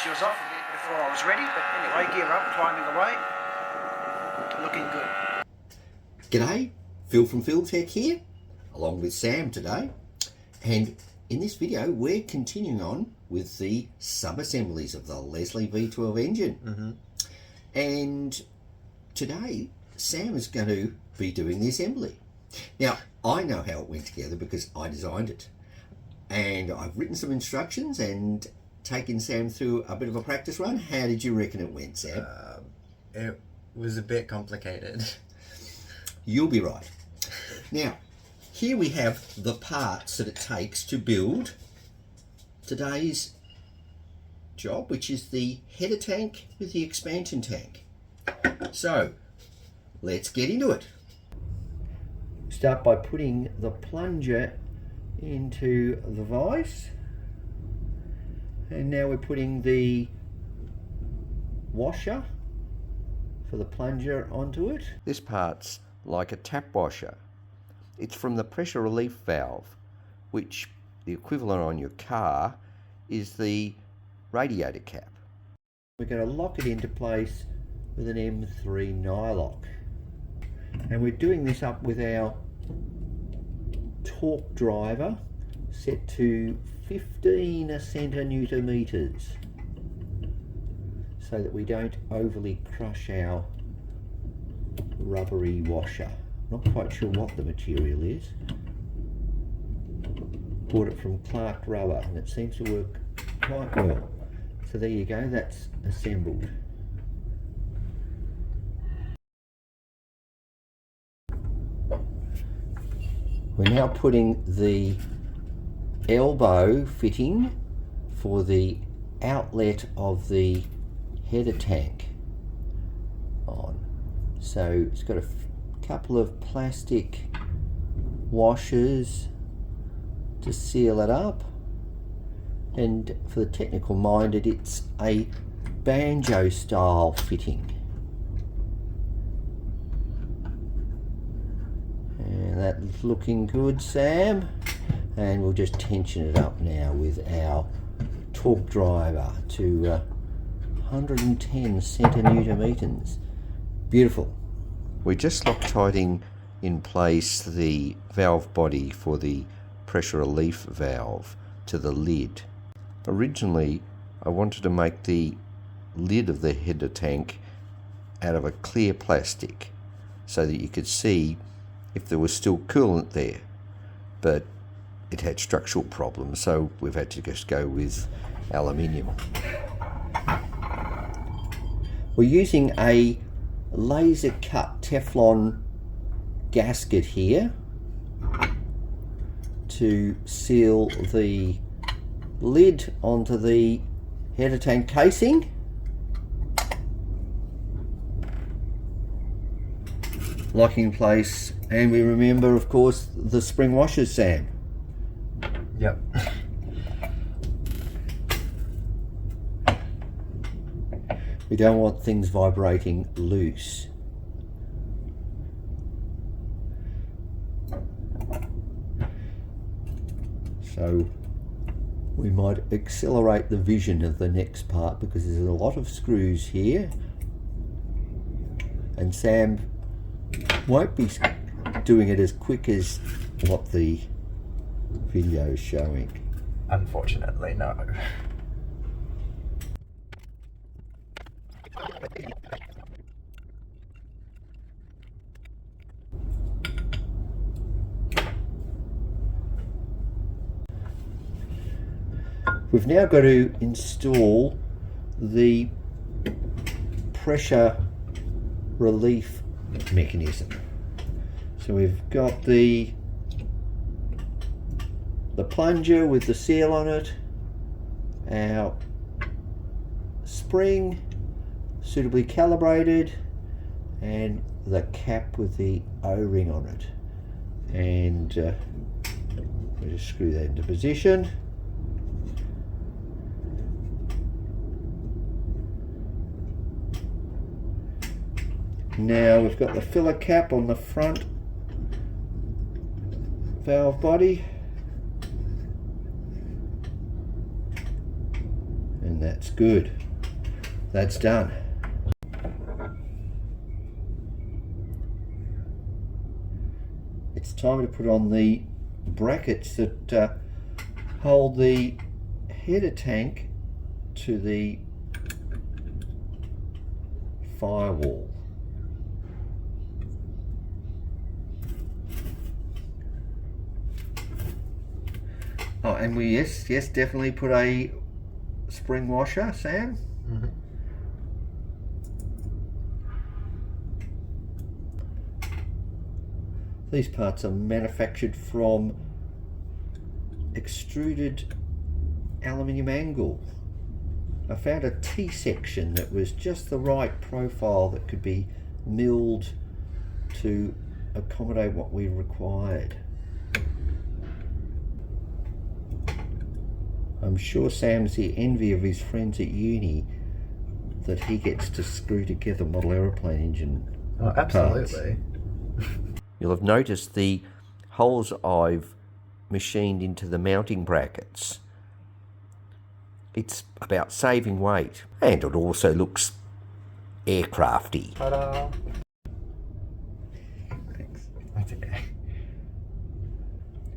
she was off a bit before I was ready, but anyway, gear up, climbing away, looking good. G'day, Phil from Philtech here, along with Sam today, and in this video we're continuing on with the sub-assemblies of the Lesley V12 engine. And today Sam is going to be doing the assembly. Now, I know how it went together because I designed it, and I've written some instructions and taken Sam through a bit of a practice run. How did you reckon it went, Sam? It was a bit complicated. You'll be right. Now, here we have the parts that it takes to build today's job, which is the header tank with the expansion tank. So, let's get into it. Start by putting the plunger into the vise. And now we're putting the washer for the plunger onto it. This part's like a tap washer. It's from the pressure relief valve, which the equivalent on your car is the radiator cap. We're going to lock it into place with an M3 nylock. And we're doing this up with our torque driver set to 15 centinewton meters, so that we don't overly crush our rubbery washer. Not quite sure what the material is. Bought it from Clark Rubber and it seems to work quite well. So there you go, that's assembled. We're now putting the elbow fitting for the outlet of the header tank on. So it's got a couple of plastic washers to seal it up, and for the technical minded, it's a banjo style fitting. And that's looking good, Sam. And we'll just tension it up now with our torque driver to 110 centinewton meters. Beautiful. We're just Loctiting in place the valve body for the pressure relief valve to the lid. Originally, I wanted to make the lid of the header tank out of a clear plastic so that you could see if there was still coolant there, but it had structural problems, so we've had to just go with aluminium. We're using a laser cut Teflon gasket here to seal the lid onto the header tank casing. Locking in place, and we remember, of course, the spring washers, Sam. Yep. We don't want things vibrating loose. So we might accelerate the vision of the next part because there's a lot of screws here, and Sam won't be doing it as quick as what the video is showing. Unfortunately, no. We've now got to install the pressure relief mechanism. So we've got the plunger with the seal on it, our spring suitably calibrated, and the cap with the O-ring on it. And we'll just screw that into position. Now we've got the filler cap on the front valve body, and and that's good. That's done. It's time to put on the brackets that hold the header tank to the firewall. Oh, and we yes definitely put a spring washer, Sam. Mm-hmm. These parts are manufactured from extruded aluminium angle. I found a T-section that was just the right profile that could be milled to accommodate what we required. I'm sure Sam's the envy of his friends at uni that he gets to screw together model aeroplane engine Oh, absolutely. You'll have noticed the holes I've machined into the mounting brackets. It's about saving weight, and it also looks aircrafty. Ta-da! Thanks. That's okay.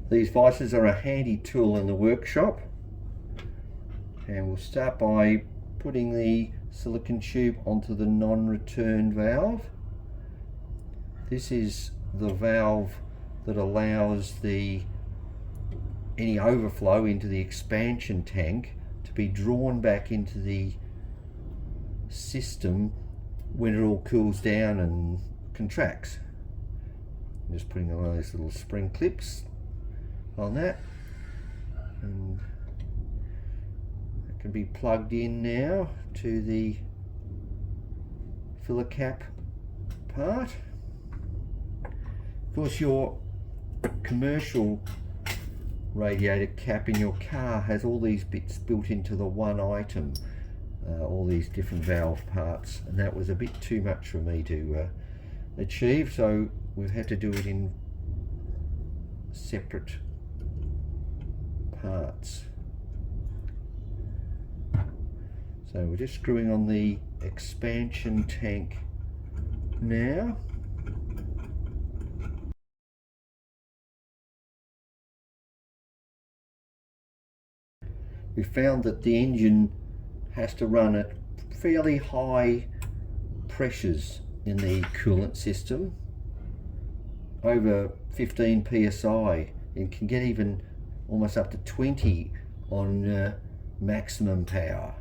These vices are a handy tool in the workshop, and we'll start by putting the silicon tube onto the non-return valve. This is the valve that allows any overflow into the expansion tank to be drawn back into the system when it all cools down and contracts. I'm just putting one of those little spring clips on that, and it can be plugged in now to the filler cap part. Of course, your commercial radiator cap in your car has all these bits built into the one item, all these different valve parts, and that was a bit too much for me to achieve, so we've had to do it in separate parts. So we're just screwing on the expansion tank now. We found that the engine has to run at fairly high pressures in the coolant system, over 15 psi, and can get even almost up to 20 on maximum power.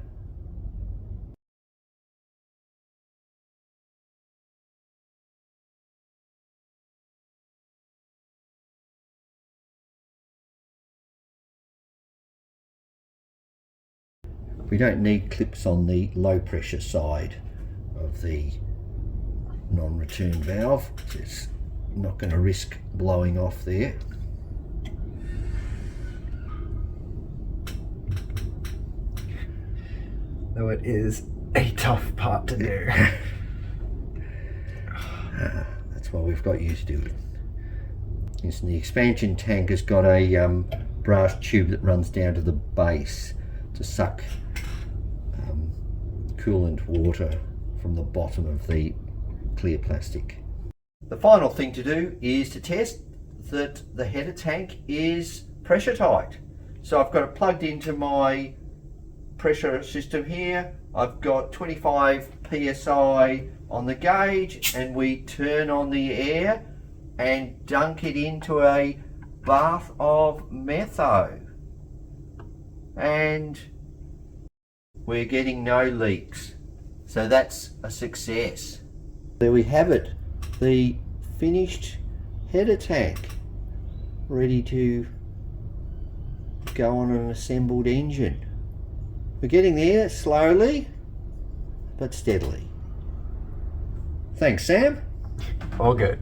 We don't need clips on the low pressure side of the non-return valve. It's not going to risk blowing off there. Though it is a tough part to do. That's why we've got you to do it. Yes, and the expansion tank has got a brass tube that runs down to the base to suck coolant water from the bottom of the clear plastic. The final thing to do is to test that the header tank is pressure tight. So I've got it plugged into my pressure system here. I've got 25 psi on the gauge, and we turn on the air and dunk it into a bath of metho, and we're getting no leaks, so that's a success. There we have it, the finished header tank, ready to go on an assembled engine. We're getting there slowly but steadily. Thanks, Sam. All good.